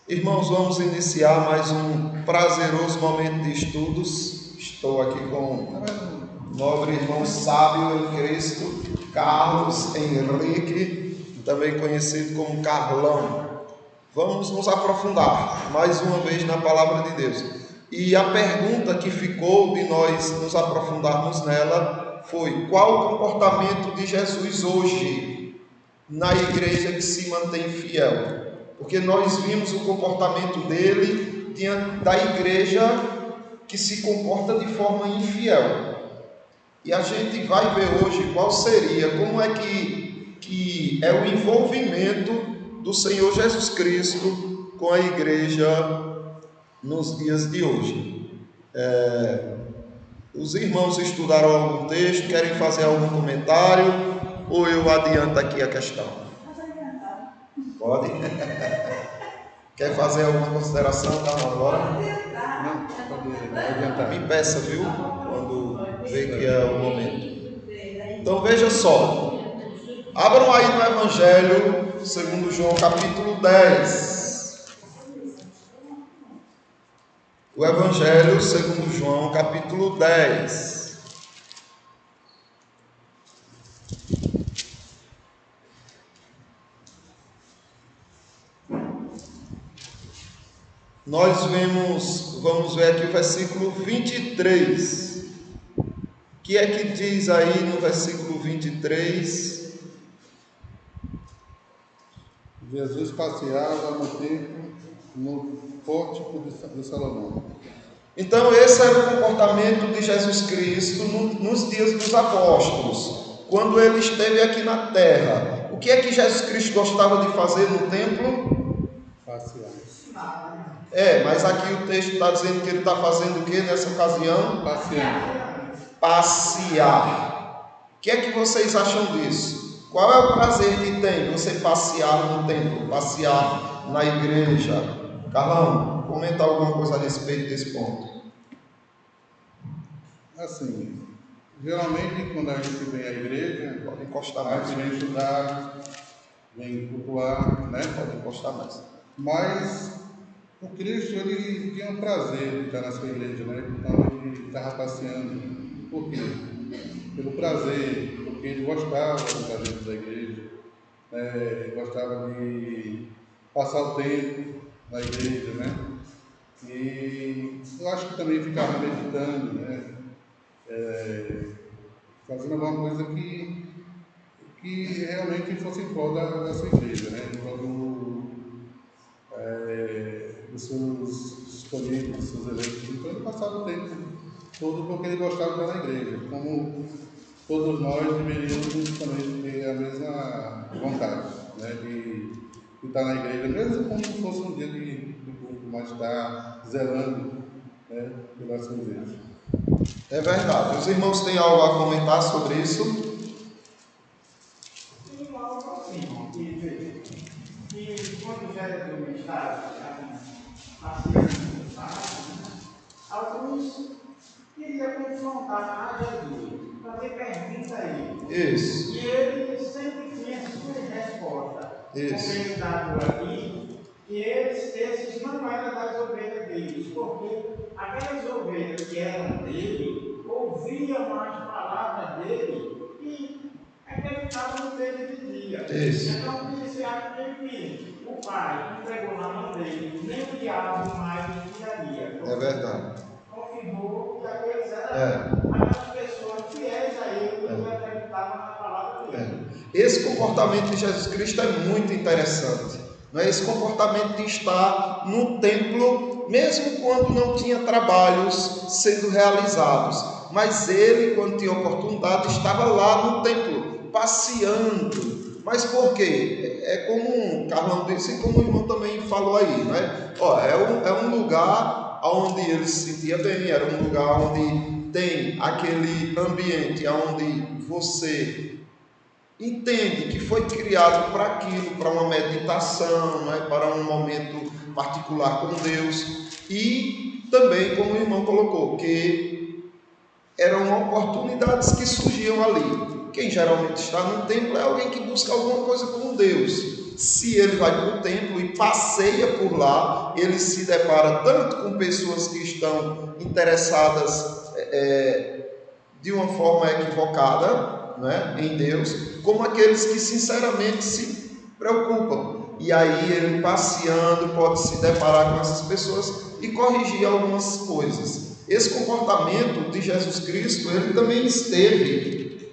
Irmãos, vamos iniciar mais um prazeroso momento de estudos. Estou aqui com o nobre irmão sábio em Cristo, Carlos Henrique, também conhecido como Carlão. Vamos nos aprofundar mais uma vez na palavra de Deus. E a pergunta que ficou de nós nos aprofundarmos nela foi: qual o comportamento de Jesus hoje na igreja que se mantém fiel? Porque nós vimos o comportamento dele diante da igreja que se comporta de forma infiel. E a gente vai ver hoje qual seria, como é que é o envolvimento do Senhor Jesus Cristo com a igreja nos dias de hoje. Os irmãos estudaram algum texto, querem fazer algum comentário, ou eu adianto aqui a questão? Pode? Quer fazer alguma consideração, tá, agora? Não, pode adiantar. Me peça, viu? Quando vê que é o momento. Então veja só. Abram aí no Evangelho segundo João, capítulo 10. O Evangelho segundo João, capítulo 10. Vamos ver aqui o versículo 23. O que é que diz aí no versículo 23? Jesus passeava no templo, no pórtico de Salomão. Então esse era o comportamento de Jesus Cristo nos dias dos apóstolos, quando ele esteve aqui na terra. O que é que Jesus Cristo gostava de fazer no templo? Passear. Mas aqui o texto está dizendo que ele está fazendo o que nessa ocasião? Passear. O que é que vocês acham disso? Qual é o prazer que tem você passear no templo, passear na igreja? Carlão, comenta alguma coisa a respeito desse ponto. Assim, geralmente quando a gente vem à igreja, Pode encostar a mais. gente vem estudar, vem cultuar, né? Pode encostar mais. Mas o Cristo, ele tinha um prazer de estar na sua igreja, né? Então ele estava passeando. Por quê? Pelo prazer, porque ele gostava de estar dentro da igreja, né? Ele gostava de passar o tempo na igreja, né? E eu acho que também ficava meditando, né? Fazendo alguma coisa que realmente fosse em prol da sua igreja, né? Em prol dos seus escolhidos, dos seus eleitos. Então ele passava o tempo todo porque ele gostava de estar na igreja. Como todos nós deveríamos também ter a mesma vontade, né? De estar na igreja, mesmo como se fosse um dia de culto, mas estar zelando, né, pela sua igreja. É verdade. Os irmãos têm algo a comentar sobre isso? Tem algo assim, que quando já é do estado, alguns queriam confrontar a Jesus, fazer pergunta a ele. Isso. E ele sempre tinha sua resposta. Isso. Como ele dá por aqui, que esses não eram das ovelhas deles, porque aquelas ovelhas que eram dele ouviam as palavras dele e acreditavam no que ele dizia. Isso. Então disse aquele que o pai entregou na mão dele, nem o diabo mais tiraria. É verdade. Confirmou que aqueles eram aquelas pessoas fiéis a ele que acreditavam na palavra dele. Esse comportamento de Jesus Cristo é muito interessante. Não é? Esse comportamento de estar no templo, mesmo quando não tinha trabalhos sendo realizados. Mas ele, quando tinha oportunidade, estava lá no templo, passeando. Mas por quê? É como o Carlão disse e como o irmão também falou aí, né? É um lugar onde ele se sentia bem, era um lugar onde tem aquele ambiente onde você entende que foi criado para aquilo, para uma meditação, né? Para um momento particular com Deus. E também, como o irmão colocou, que eram oportunidades que surgiam ali. Quem geralmente está no templo é alguém que busca alguma coisa com Deus. se ele vai para o templo e passeia por lá, ele se depara tanto com pessoas que estão interessadas de uma forma equivocada, né, em Deus, como aqueles que sinceramente se preocupam. E aí ele, passeando, pode se deparar com essas pessoas e corrigir algumas coisas. Esse comportamento de Jesus Cristo, ele também esteve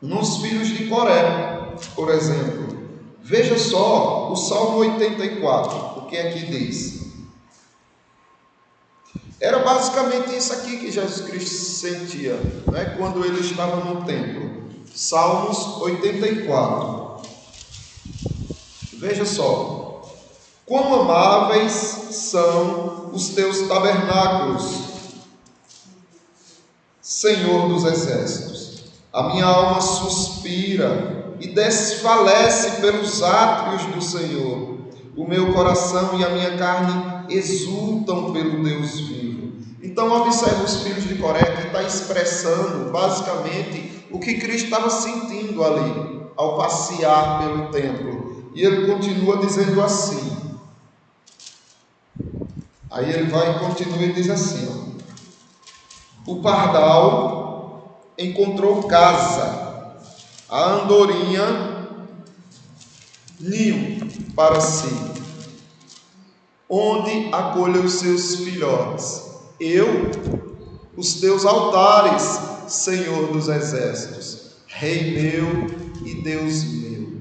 nos filhos de Coré, por exemplo. Veja só o Salmo 84, o que é que diz? Era basicamente isso aqui que Jesus Cristo sentia, né, quando ele estava no templo. Salmos 84. Veja só: quão amáveis são os teus tabernáculos, Senhor dos exércitos. A minha alma suspira e desfalece pelos átrios do Senhor. O meu coração e a minha carne exultam pelo Deus vivo. Então observe os filhos de Coré, que está expressando basicamente o que Cristo estava sentindo ali, ao passear pelo templo. E ele continua dizendo assim. Aí ele vai e continua e diz assim: ó, o pardal encontrou casa, a andorinha ninho para si, onde acolha os seus filhotes. Eu, os teus altares, Senhor dos exércitos, Rei meu e Deus meu.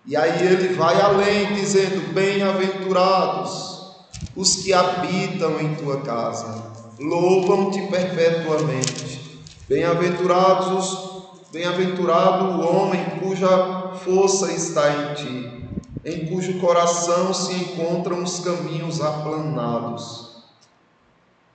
E aí ele vai além, dizendo: bem-aventurados os que habitam em tua casa, louvam-te perpetuamente. Bem-aventurado o homem cuja força está em ti, em cujo coração se encontram os caminhos aplanados,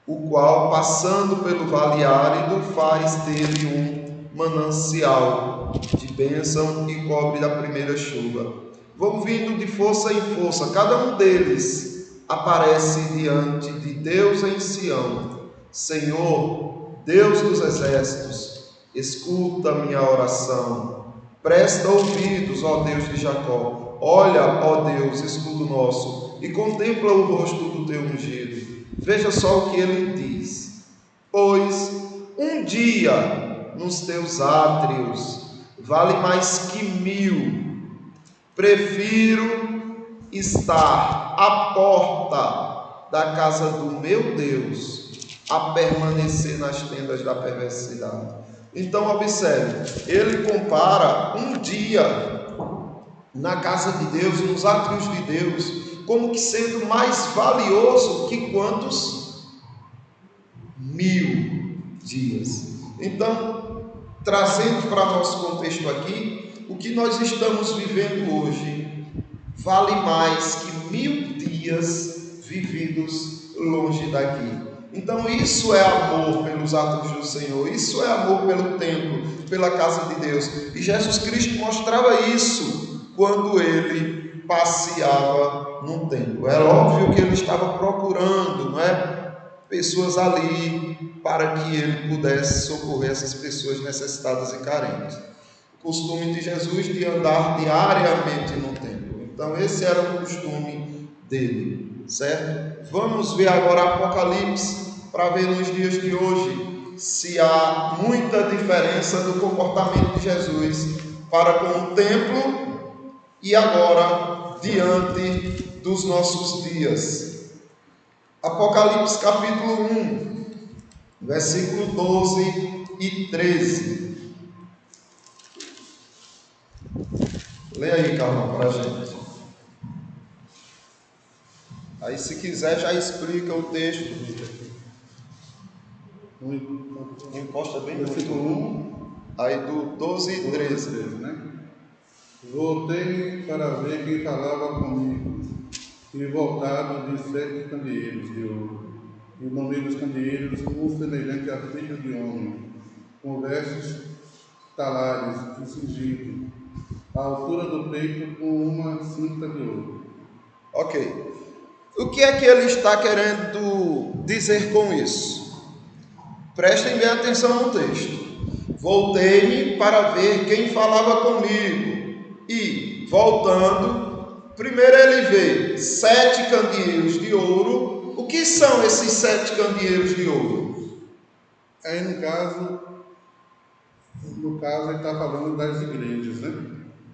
o qual, passando pelo vale árido, faz dele um manancial de bênção e cobre da primeira chuva. Vão vindo de força em força, cada um deles aparece diante de Deus em Sião. Senhor, Deus dos exércitos, escuta a minha oração, presta ouvidos, ó Deus de Jacó. Olha, ó Deus, escudo nosso, e contempla o rosto do teu ungido. Veja só o que ele diz: pois um dia nos teus átrios vale mais que 1000. Prefiro estar à porta da casa do meu Deus a permanecer nas tendas da perversidade. Então observe, ele compara um dia na casa de Deus, nos átrios de Deus, como que sendo mais valioso que quantos? 1000 dias. Então, trazendo para nosso contexto aqui, o que nós estamos vivendo hoje vale mais que 1000 dias vividos longe daqui. Então isso é amor pelos atos do Senhor, isso é amor pelo templo, pela casa de Deus. E Jesus Cristo mostrava isso quando ele passeava no templo. Era óbvio que ele estava procurando, não é, pessoas ali para que ele pudesse socorrer essas pessoas necessitadas e carentes. O costume de Jesus de andar diariamente no templo. Então esse era o costume dele, certo? Vamos ver agora Apocalipse para ver nos dias de hoje se há muita diferença do comportamento de Jesus para com o templo e agora diante dos nossos dias. Apocalipse capítulo 1, versículo 12 e 13. Leia aí, Carlão, para a gente. Aí, se quiser, já explica o texto. Encosta bem no versículo 1, aí do 12 e 13. Né? Voltei para ver quem falava comigo, e voltado de 7 candeeiros de ouro, e no meio dos candeeiros um semelhante a filho de homem, com vestes talares e cingido, à altura do peito, com uma cinta de ouro. Ok. O que é que ele está querendo dizer com isso? Prestem bem atenção no texto. Voltei-me para ver quem falava comigo. E, voltando, primeiro ele vê 7 candeeiros de ouro. O que são esses 7 candeeiros de ouro? Aí no caso ele está falando das igrejas, né?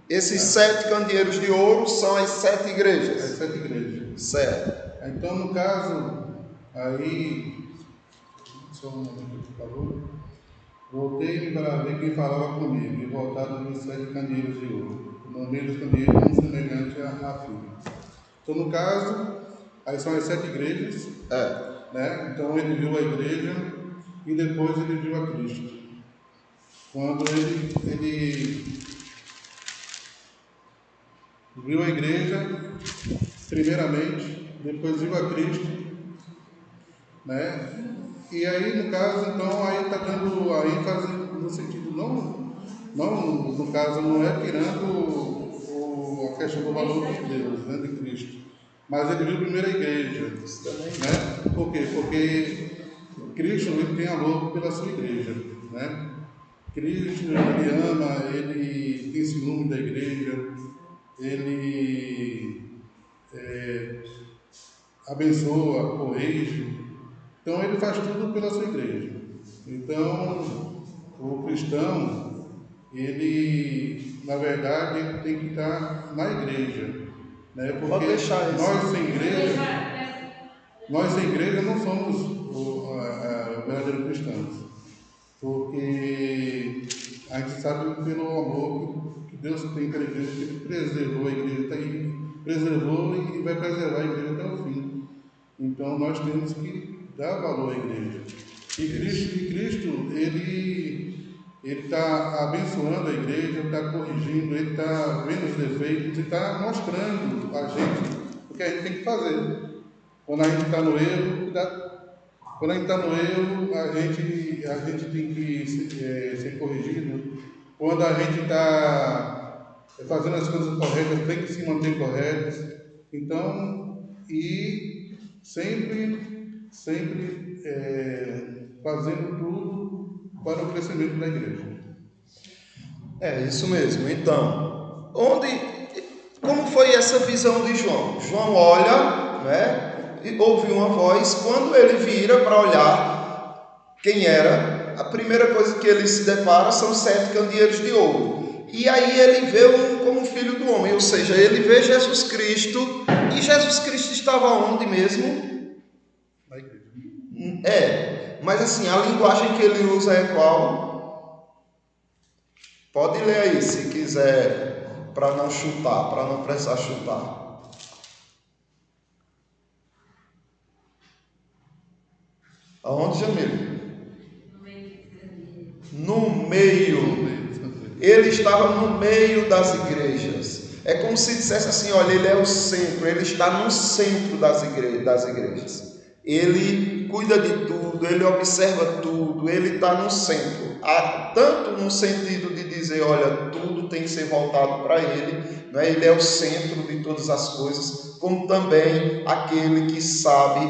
Esses 7 candeeiros de ouro são as 7 igrejas. As 7 igrejas. Certo. Então, no caso, aí, só um momento, por favor. Voltei para ver quem falava comigo, e voltaram dos 7 candeeiros de ouro. No meio dos candeeiros, um semelhante a filho. Então, no caso, aí são as 7 igrejas, né? Então, ele viu a igreja e depois ele viu a Cristo. Quando ele viu a igreja, primeiramente, depois viu a Cristo, né? E aí, no caso, então, aí está dando a ênfase no sentido, não, no caso, não é tirando a questão do valor de Deus, né, de Cristo, mas ele viu primeiro a igreja, né? Por quê? Porque Cristo, ele tem amor pela sua igreja, né? Cristo, ele ama, ele tem ciúme da igreja, ele abençoa, corrige. Então ele faz tudo pela sua igreja. Então o cristão, ele na verdade ele tem que estar na igreja, né? Porque nós sem igreja não somos verdadeiros cristãos. Porque a gente sabe pelo amor que Deus tem pela igreja, que Ele preservou a igreja, está aí, preservou e vai preservar a igreja até o fim. Então nós temos que dar valor à igreja. E Cristo ele está abençoando a igreja, está corrigindo, ele está vendo os defeitos, ele está mostrando a gente o que a gente tem que fazer. Quando a gente está no erro, quando a gente está no erro, a gente tem que ser corrigido. Quando a gente está fazendo as coisas corretas, tem que se manter corretos. Então, e sempre fazendo tudo para o crescimento da igreja. É isso mesmo. Então, como foi essa visão de João? João olha, né? E ouve uma voz. Quando ele vira para olhar quem era, a primeira coisa que ele se depara são 7 candeeiros de ouro. E aí ele vê como filho do homem, ou seja, ele vê Jesus Cristo. E Jesus Cristo estava onde mesmo? Na igreja. Mas assim, a linguagem que ele usa é qual? Pode ler aí se quiser, para não chutar, para não precisar chutar. Aonde, Jamil? No meio. Ele estava no meio das igrejas. É como se dissesse assim, olha, ele é o centro, ele está no centro das igrejas. Ele cuida de tudo, ele observa tudo, ele está no centro. Tanto no sentido de dizer, olha, tudo tem que ser voltado para ele, né? Ele é o centro de todas as coisas, como também aquele que sabe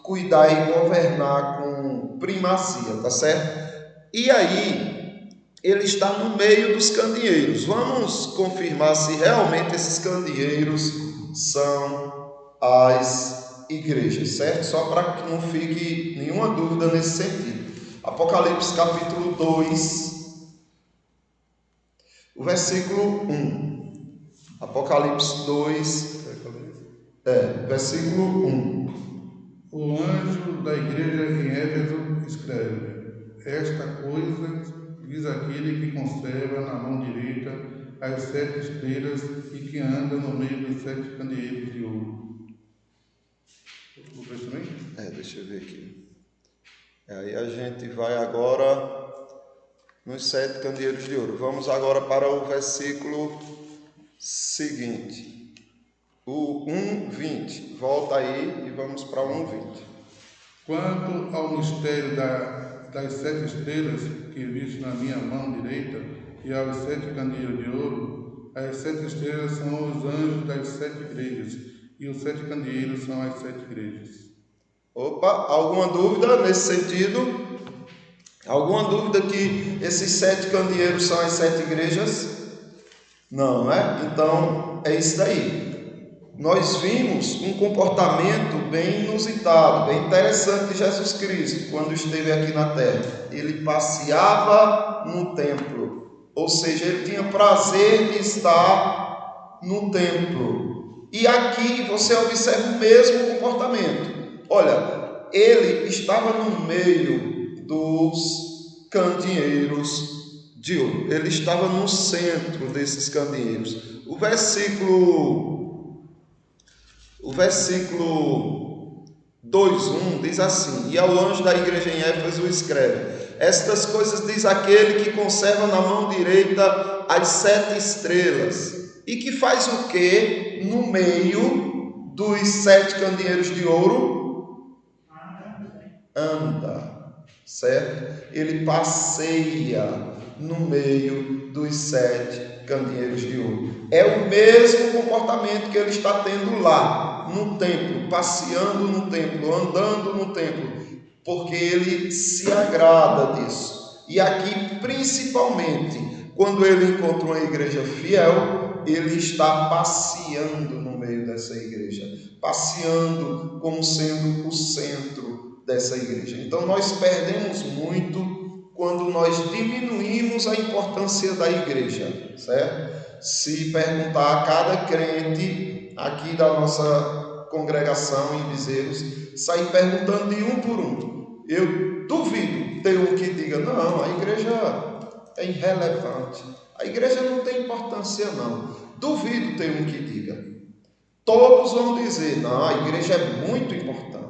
cuidar e governar com primazia, tá certo? E aí, ele está no meio dos candeeiros. Vamos confirmar se realmente esses candeeiros são as igrejas, certo? Só para que não fique nenhuma dúvida nesse sentido. Apocalipse capítulo 2, o versículo 1. Apocalipse 2, versículo 1. O anjo da igreja em Éfeso escreve: esta coisa diz aquele que conserva na mão direita as 7 estrelas e que anda no meio dos 7 candeeiros de ouro. O texto também? Deixa eu ver aqui. Aí a gente vai agora nos 7 candeeiros de ouro. Vamos agora para o versículo seguinte. O 1:20, volta aí e vamos para o 1:20. Quanto ao mistério das 7 estrelas que viste na minha mão direita e aos 7 candeeiros de ouro, as 7 estrelas são os anjos das 7 igrejas e os 7 candeeiros são as 7 igrejas. Opa, alguma dúvida nesse sentido? Alguma dúvida que esses 7 candeeiros são as 7 igrejas? Não é? Então, é isso daí. Nós vimos um comportamento bem inusitado, bem interessante de Jesus Cristo, quando esteve aqui na terra. Ele passeava no templo, ou seja, ele tinha prazer de estar no templo. E aqui você observa o mesmo comportamento. Olha, ele estava no meio dos candeeiros de ouro. Ele estava no centro desses candeeiros. O versículo 2:1 diz assim: e ao anjo da igreja em Éfeso escreve: estas coisas diz aquele que conserva na mão direita as 7 estrelas, e que faz o que no meio dos 7 candeeiros de ouro? Anda, certo? Ele passeia no meio dos 7 candeeiros de ouro. É o mesmo comportamento que ele está tendo lá no templo, passeando no templo, andando no templo, porque ele se agrada disso. E aqui, principalmente, quando ele encontra uma igreja fiel, ele está passeando no meio dessa igreja, passeando como sendo o centro dessa igreja. Então nós perdemos muito quando nós diminuímos a importância da igreja, certo? Se perguntar a cada crente aqui da nossa congregação em Bezerros, sair perguntando de um por um, eu duvido ter um que diga: não, a igreja é irrelevante, a igreja não tem importância não. Duvido ter um que diga. Todos vão dizer: não, a igreja é muito importante.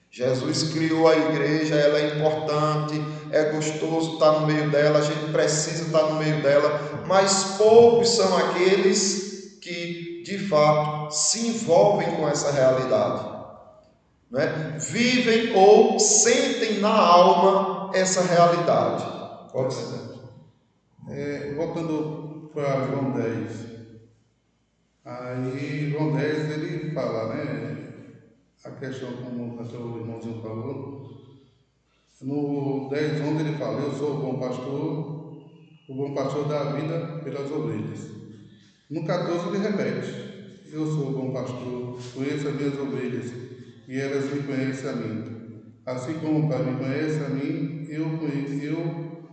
Jesus criou a igreja, ela é importante, é gostoso estar no meio dela, a gente precisa estar no meio dela, mas poucos são aqueles que de fato se envolvem com essa realidade, né? Vivem ou sentem na alma essa realidade. Pode ser. Voltando para João 10, aí João 10 ele fala, né? A questão, como o seu irmãozinho falou, no 10:11 ele fala: eu sou o bom pastor dá a vida pelas ovelhas. No 14 ele repete: eu sou o bom pastor, conheço as minhas ovelhas e elas me conhecem a mim. Assim como o Pai me conhece a mim, eu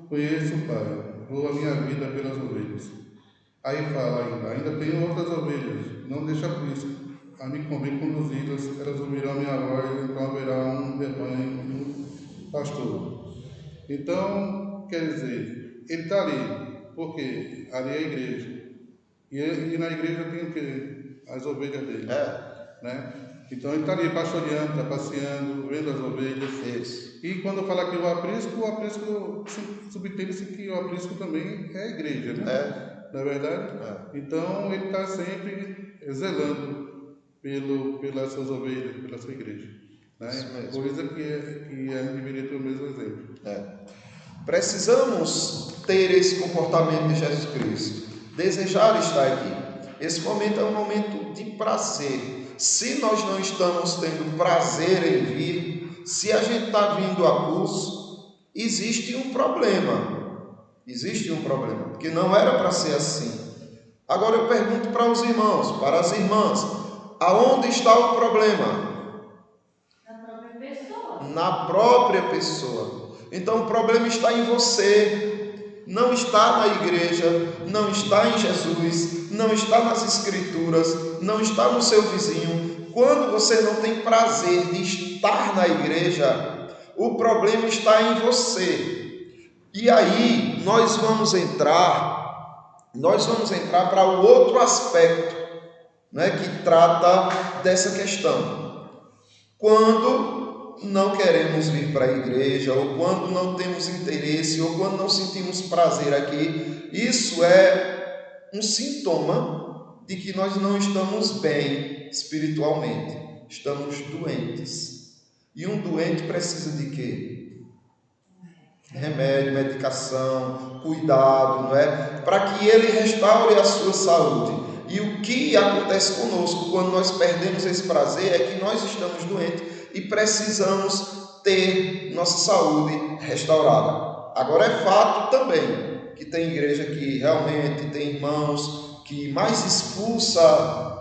conheço o Pai, dou a minha vida pelas ovelhas. Aí fala ainda tenho outras ovelhas, não deixa por isso. A mim convém conduzi-las, elas ouvirão a minha voz, então haverá um rebanho e um pastor. Então, quer dizer, ele está ali, porque ali é a igreja. E na igreja tem o quê? As ovelhas dele. Né? Então ele está ali pastoreando, está passeando, vendo as ovelhas. Isso. E quando fala que o aprisco subentende-se que o aprisco também é a igreja, né? Não é verdade? Então ele está sempre zelando pelas suas ovelhas, pela sua igreja, né? Coisa que a gente deveria ter o mesmo exemplo. Precisamos ter esse comportamento de Jesus Cristo, desejar estar aqui. Esse momento é um momento de prazer. Se nós não estamos tendo prazer em vir, se a gente está vindo a curso, existe um problema. Existe um problema, porque não era para ser assim. Agora eu pergunto para os irmãos, para as irmãs: aonde está o problema? Na própria pessoa. Na própria pessoa. Então o problema está em você, não está na igreja, não está em Jesus, não está nas escrituras, não está no seu vizinho. Quando você não tem prazer de estar na igreja, o problema está em você. E aí nós vamos entrar para o outro aspecto, né, que trata dessa questão. Quando não queremos vir para a igreja, ou quando não temos interesse, ou quando não sentimos prazer aqui, isso é um sintoma de que nós não estamos bem espiritualmente, estamos doentes. E um doente precisa de quê? Remédio, medicação, cuidado, não é? Para que ele restaure a sua saúde. E o que acontece conosco quando nós perdemos esse prazer é que nós estamos doentes e precisamos ter nossa saúde restaurada. Agora é fato também que tem igreja que realmente tem irmãos que mais expulsa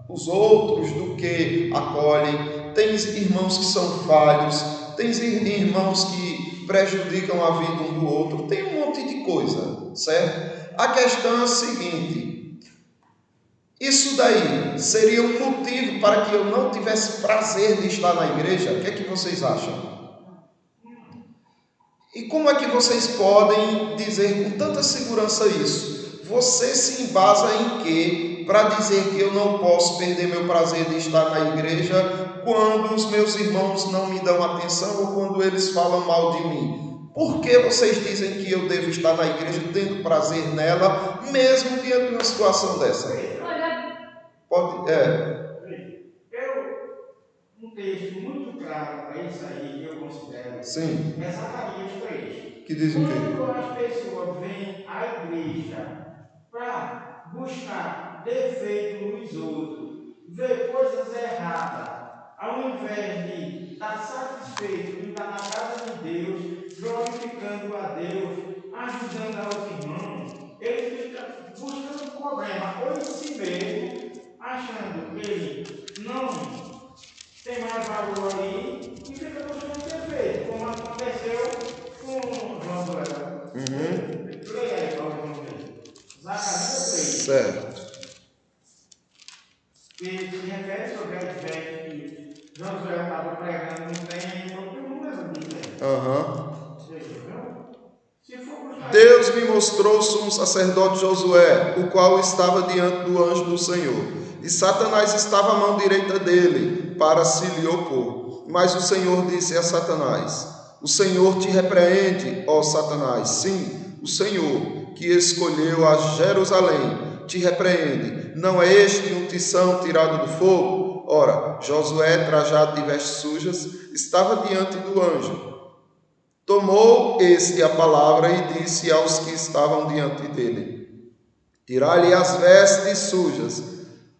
os outros do que acolhem, tem irmãos que são falhos, tem irmãos que prejudicam a vida um do outro, tem um monte de coisa, certo? A questão é a seguinte: isso daí seria um motivo para que eu não tivesse prazer de estar na igreja? O que é que vocês acham? E como é que vocês podem dizer com tanta segurança isso? Você se embasa em quê para dizer que eu não posso perder meu prazer de estar na igreja quando os meus irmãos não me dão atenção ou quando eles falam mal de mim? Por que vocês dizem que eu devo estar na igreja tendo prazer nela, mesmo diante de uma situação dessa? Pode, Um texto muito claro para isso aí que eu considero sim. é Zacarias 3. Que diz o quê? Quando as pessoas vêm à igreja para buscar defeito nos outros, ver coisas erradas, ao invés de estar satisfeito de estar na casa de Deus, glorificando a Deus, ajudando a outro irmão, ele fica buscando um problema, ou em si mesmo, achando que ele não tem mais valor ali e fica buscando defeito, como aconteceu com Josué. Leia aí, vamos ver. Zacarias 3. Certo. Que se refere sobre a fé que Josué estava pregando no templo, todo mundo mesmo diz. Deus me mostrou o sumo sacerdote Josué, o qual estava diante do anjo do Senhor, e Satanás estava à mão direita dele, para se lhe opor. Mas o Senhor disse a Satanás: o Senhor te repreende, ó Satanás. Sim, o Senhor, que escolheu a Jerusalém, te repreende. Não é este um tição tirado do fogo? Ora, Josué, trajado de vestes sujas, estava diante do anjo. Tomou este a palavra e disse aos que estavam diante dele: tirai-lhe as vestes sujas.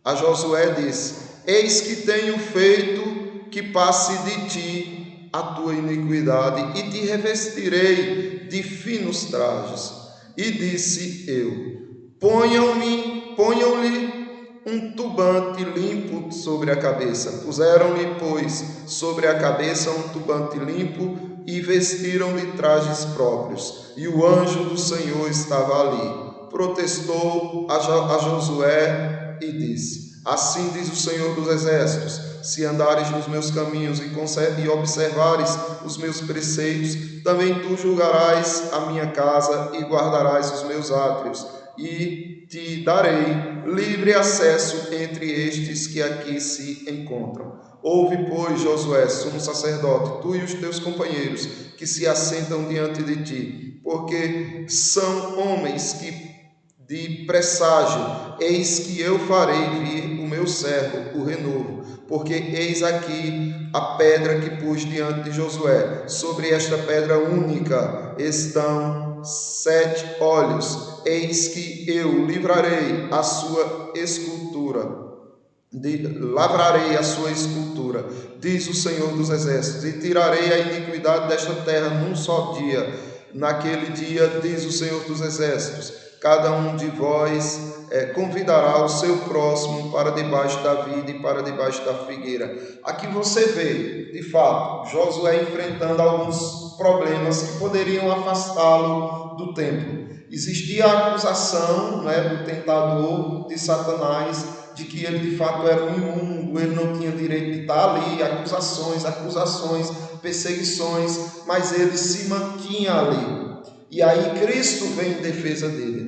A Josué disse: eis que tenho feito que passe de ti a tua iniquidade, e te revestirei de finos trajes. E disse eu: ponham-lhe um turbante limpo sobre a cabeça. Puseram-lhe, pois, sobre a cabeça um turbante limpo e vestiram de trajes próprios. E o anjo do Senhor estava ali. Protestou a Josué e disse: assim diz o Senhor dos Exércitos: se andares nos meus caminhos e observares os meus preceitos, também tu julgarás a minha casa e guardarás os meus átrios, e te darei livre acesso entre estes que aqui se encontram. Ouve, pois, Josué, sumo sacerdote, tu e os teus companheiros que se assentam diante de ti, porque são homens de presságio. Eis que eu farei vir o meu servo, o renovo, porque eis aqui a pedra que pus diante de Josué. Sobre esta pedra única estão 7 olhos. Eis que eu livrarei a sua escultura. Lavrarei a sua escultura, diz o Senhor dos Exércitos, e tirarei a iniquidade desta terra num só dia. Naquele dia, diz o Senhor dos Exércitos, cada um de vós convidará o seu próximo para debaixo da vida e para debaixo da figueira. Aqui você vê, de fato, Josué enfrentando alguns problemas que poderiam afastá-lo do templo. Existia a acusação, do tentador, de Satanás, de que ele de fato era um imundo, ele não tinha direito de estar ali, acusações, perseguições, mas ele se mantinha ali. E aí Cristo vem em defesa dele,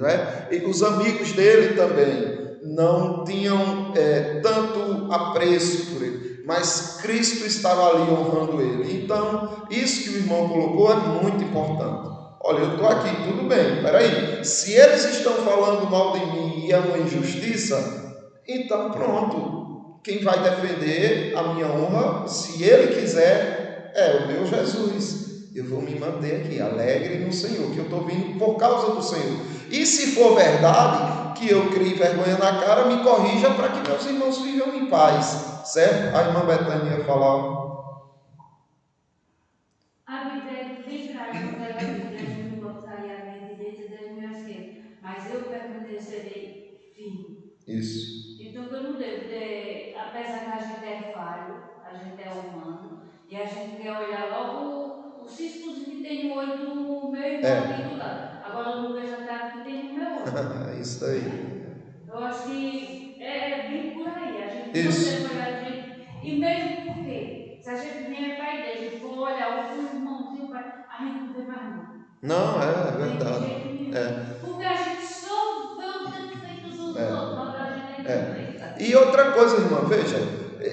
E os amigos dele também não tinham tanto apreço por ele, mas Cristo estava ali honrando ele. Então, isso que o irmão colocou é muito importante. Olha, eu estou aqui, tudo bem, peraí, se eles estão falando mal de mim e é uma injustiça, então pronto, quem vai defender a minha honra, se ele quiser, é o meu Jesus. Eu vou me manter aqui, alegre no Senhor, que eu estou vindo por causa do Senhor. E se for verdade que eu crie vergonha na cara, me corrija para que meus irmãos vivam em paz, certo? A irmã Betânia ia falar. Habitei livrai-vos da vida, não voltarei à minha direita das minhas redes, mas eu permanecerei firme. Isso. Então, que eu não devo ter, apesar que a gente é falho, a gente é humano, e a gente quer olhar logo o ciscozinho que tem no olho do meu irmão ali do lado. Agora eu não vejo a trave que tem no meu olho. Isso aí. Eu acho que é bem por aí. A gente não deve Isso. olhar de jeito. E mesmo porque, se a gente vier para a igreja e for olhar o irmãozinho, a gente não vê mais não. Não, é Não vê de verdade. jeito nenhum. É. Porque a gente só vê o defeito dos outros, mas a gente é imperfeita. E outra coisa, irmã, veja,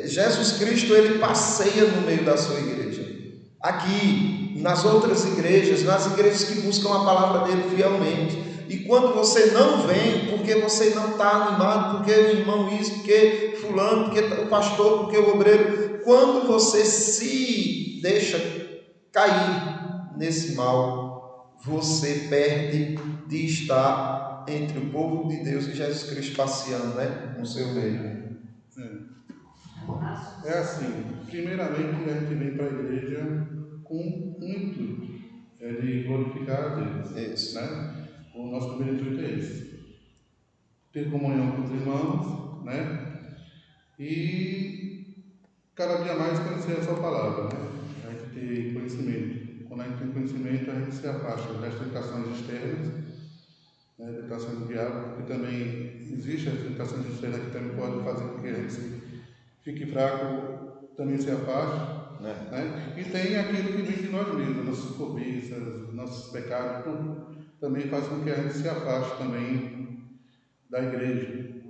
Jesus Cristo, ele passeia no meio da sua igreja. Aqui, nas outras igrejas, nas igrejas que buscam a palavra dele fielmente. E quando você não vem, porque você não está animado, porque o irmão isso, porque fulano, porque o pastor, porque o obreiro, quando você se deixa cair nesse mal, você perde de estar entre o povo de Deus e Jesus Cristo passeando, né, no seu meio. É assim, primeiramente a gente vem para a igreja com um intuito, é de glorificar a Deus. Isso. Né? O nosso primeiro intuito é esse. Ter comunhão com os irmãos, né? E cada dia mais conhecer a sua palavra, né? A gente ter conhecimento. Quando a gente tem conhecimento, a gente se afasta das tentações externas, né? Tentações do diabo, porque também existem as tentações externas que também podem fazer com que a gente fique fraco, também se afaste. Né? E tem aquilo que vem de nós mesmos, nossas cobiças, nossos pecados, tudo também faz com que a gente se afaste também da igreja.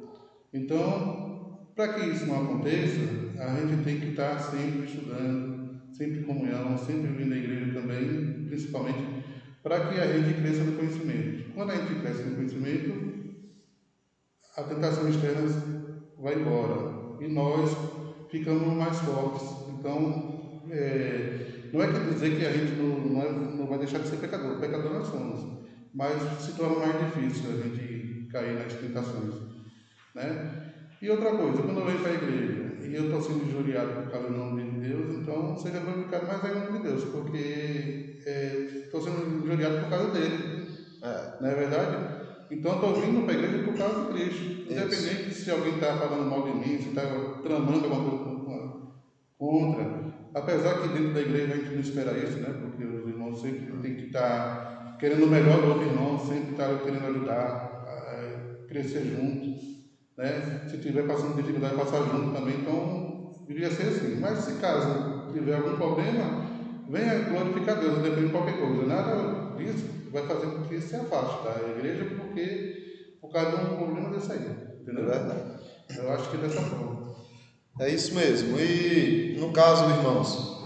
Então, para que isso não aconteça, a gente tem que estar sempre estudando, sempre em comunhão, sempre vindo à igreja também, principalmente para que a gente cresça no conhecimento. Quando a gente cresce no conhecimento, a tentação externa vai embora e nós ficamos mais fortes. Então, não é que dizer que a gente não vai deixar de ser pecador. Pecador nós somos, mas se torna mais difícil a gente cair nas tentações, né? E outra coisa, quando eu venho para a igreja e eu estou sendo injuriado por causa do nome de Deus, então seja glorificado mais ainda o nome de Deus, porque estou sendo injuriado por causa dele, não é verdade? Então estou vindo para a igreja por causa de Cristo, independente se alguém está falando mal de mim, se está tramando alguma coisa contra. Apesar que dentro da igreja a gente não espera isso, né? Porque os irmãos sempre têm que estar querendo o melhor do outro irmão, sempre estar querendo ajudar, a crescer juntos, né? Se tiver passando dificuldade, passar junto também. Então, devia ser assim. Mas se caso tiver algum problema, venha glorificar Deus, independente de qualquer coisa. Nada disso vai fazer com que se afaste da igreja, porque por causa de um problema desse aí. Entendeu? Eu acho que é dessa forma. É isso mesmo. E no caso, irmãos,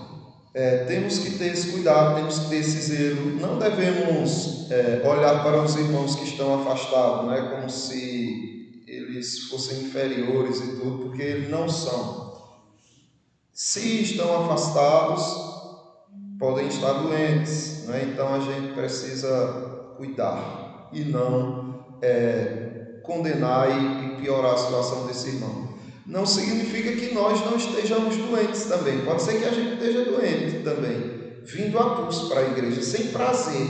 temos que ter esse cuidado, temos que ter esse zelo. Não devemos olhar para os irmãos que estão afastados, né, como se eles fossem inferiores e tudo, porque eles não são. Se estão afastados, podem estar doentes, né? Então a gente precisa cuidar e não condenar e piorar a situação desse irmão. Não significa que nós não estejamos doentes também. Pode ser que a gente esteja doente também, vindo a pulso para a igreja, sem prazer.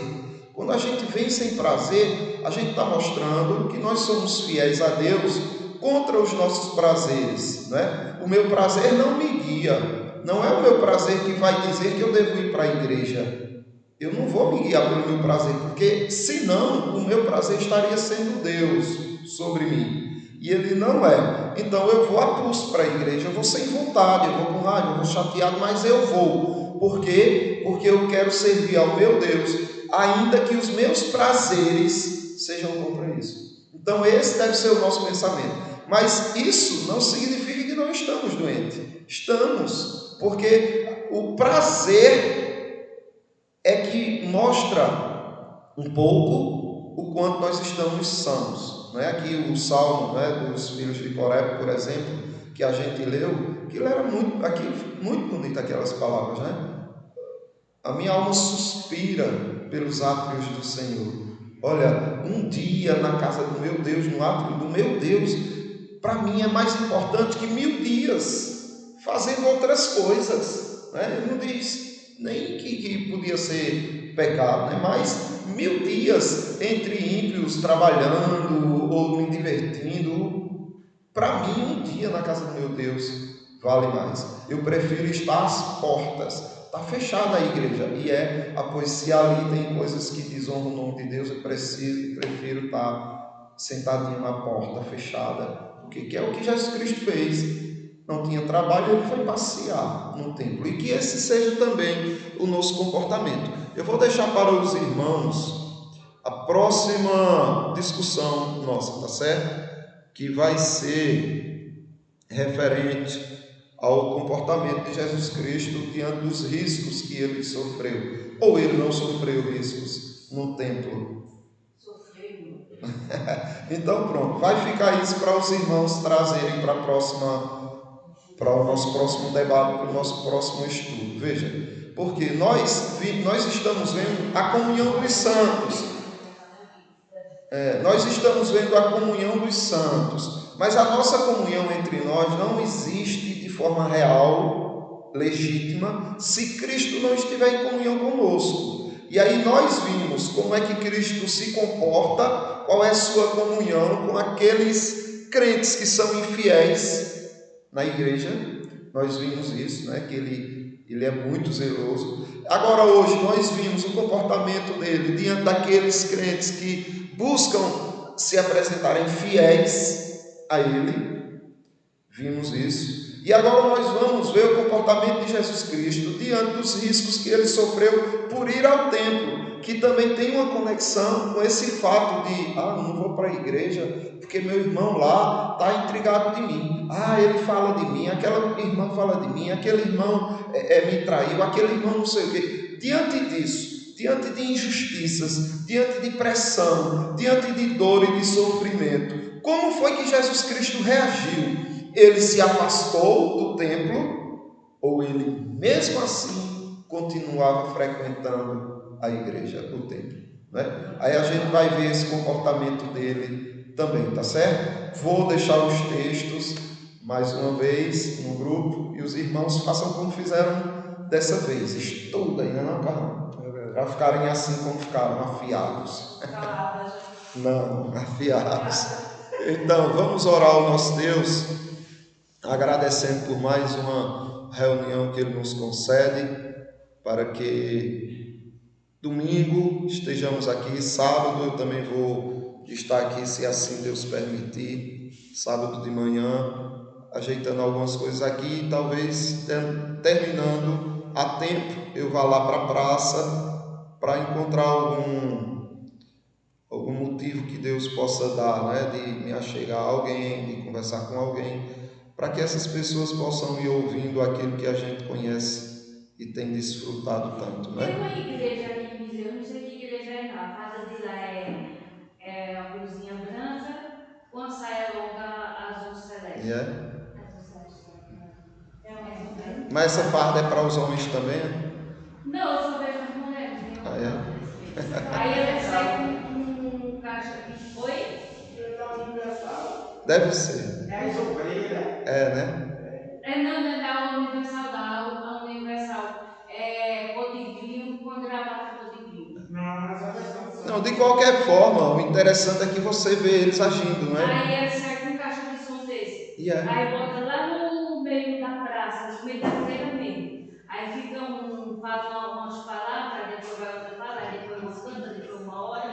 Quando a gente vem sem prazer, a gente está mostrando que nós somos fiéis a Deus contra os nossos prazeres, né? O meu prazer não me guia. Não é o meu prazer que vai dizer que eu devo ir para a igreja. Eu não vou me guiar pelo meu prazer, porque senão o meu prazer estaria sendo Deus sobre mim. E ele não é. Então eu vou a pulso para a igreja, eu vou sem vontade, eu vou com raiva, eu vou chateado, mas eu vou. Por quê? Porque eu quero servir ao meu Deus, ainda que os meus prazeres sejam contra isso. Então esse deve ser o nosso pensamento. Mas isso não significa que não estamos doentes. Estamos, porque o prazer é que mostra um pouco o quanto nós estamos sãos. Não é? Aqui o salmo, né, dos filhos de Coré, por exemplo, que a gente leu, aquilo era muito bonito, aquelas palavras, né? A minha alma suspira pelos átrios do Senhor. Olha, um dia na casa do meu Deus, no átrio do meu Deus, para mim é mais importante que 1000 dias fazendo outras coisas, né? Ele não diz nem que podia ser pecado, né? Mas 1000 dias entre ímpios trabalhando ou me divertindo, Para mim, um dia na casa do meu Deus vale mais. Eu prefiro estar às portas. Está fechada a igreja. Pois se ali tem coisas que desonram o nome de Deus, eu prefiro estar sentadinho na porta fechada. Que é o que Jesus Cristo fez. Não tinha trabalho, ele foi passear no templo. E que esse seja também o nosso comportamento. Eu vou deixar para os irmãos a próxima discussão nossa, tá certo? Que vai ser referente ao comportamento de Jesus Cristo diante dos riscos que ele sofreu. Ou ele não sofreu riscos no templo? Sofreu. Então pronto, vai ficar isso para os irmãos trazerem para o nosso próximo debate, para o nosso próximo estudo. Veja, porque nós estamos vendo a comunhão dos santos. Nós estamos vendo a comunhão dos santos, mas a nossa comunhão entre nós não existe de forma real, legítima, se Cristo não estiver em comunhão conosco. E aí nós vimos como é que Cristo se comporta, qual é a sua comunhão com aqueles crentes que são infiéis na igreja. Nós vimos isso, né? Que ele é muito zeloso. Agora hoje nós vimos o comportamento dele diante daqueles crentes que buscam se apresentarem fiéis a ele. Vimos isso. E agora nós vamos ver o comportamento de Jesus Cristo diante dos riscos que ele sofreu por ir ao templo, que também tem uma conexão com esse fato de não vou para a igreja porque meu irmão lá está intrigado de mim. Ele fala de mim, aquela irmã fala de mim, aquele irmão me traiu, aquele irmão não sei o quê. Diante disso, diante de injustiças, diante de pressão, diante de dor e de sofrimento, como foi que Jesus Cristo reagiu? Ele se afastou do templo ou ele mesmo assim continuava frequentando a igreja, o templo, né? Aí a gente vai ver esse comportamento dele também, tá certo? Vou deixar os textos mais uma vez no grupo e os irmãos façam como fizeram dessa vez. Estuda ainda não, Carlão? Para ficarem assim como ficaram, afiados. Não, afiados. Então, vamos orar ao nosso Deus, agradecendo por mais uma reunião que Ele nos concede, para que domingo estejamos aqui, sábado eu também vou estar aqui, se assim Deus permitir, sábado de manhã, ajeitando algumas coisas aqui, e talvez terminando a tempo, eu vá lá para a praça, para encontrar algum motivo que Deus possa dar, né, de me achegar a alguém, de conversar com alguém, para que essas pessoas possam ir ouvindo aquilo que a gente conhece e tem desfrutado tanto, né? Tem uma igreja aqui em Viseu, não sei que igreja é não, a casa de lá é uma blusinha branca com a saia longa azul celeste. Azul celeste. Mas essa farda é para os homens também, né? Não, eu só vejo as mulheres. Aí ela sai com caixa que foi. Deve ser. É a isopreira. Né? Não é da Universal, a Universal é cotigrinho com gravata cotigrinho. Não, de qualquer forma, o interessante é que você vê eles agindo, não é? Aí ela sai com um caixa de som desse. Aí bota lá no meio da praça, no meio da feira mesmo. Aí fica fala umas palavras, depois vai outra palavra, depois uma canta, depois uma hora.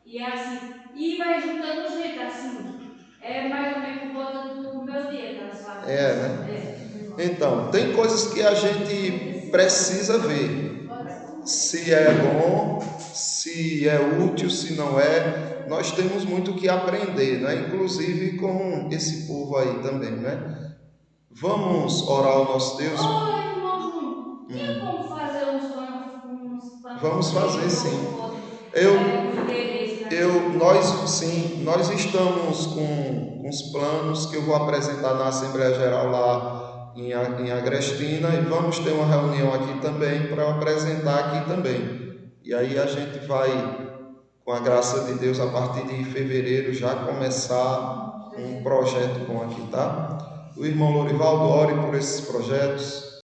E é assim. E vai juntando gente assim. É mais ou menos por volta do meu dia que elas fazem. Né? Então, tem coisas que a gente precisa ver. Se é bom, se é útil, se não é. Nós temos muito que aprender, né? Inclusive com esse povo aí também, né? Vamos orar ao nosso Deus? Irmão, tinha como fazer uns panos? Vamos fazer, sim. Nós estamos com uns planos que eu vou apresentar na Assembleia Geral lá em Agrestina, e vamos ter uma reunião aqui também para apresentar aqui também. E aí a gente vai, com a graça de Deus, a partir de fevereiro já começar um projeto bom aqui, tá? O irmão Lorivaldo, ore por esses projetos.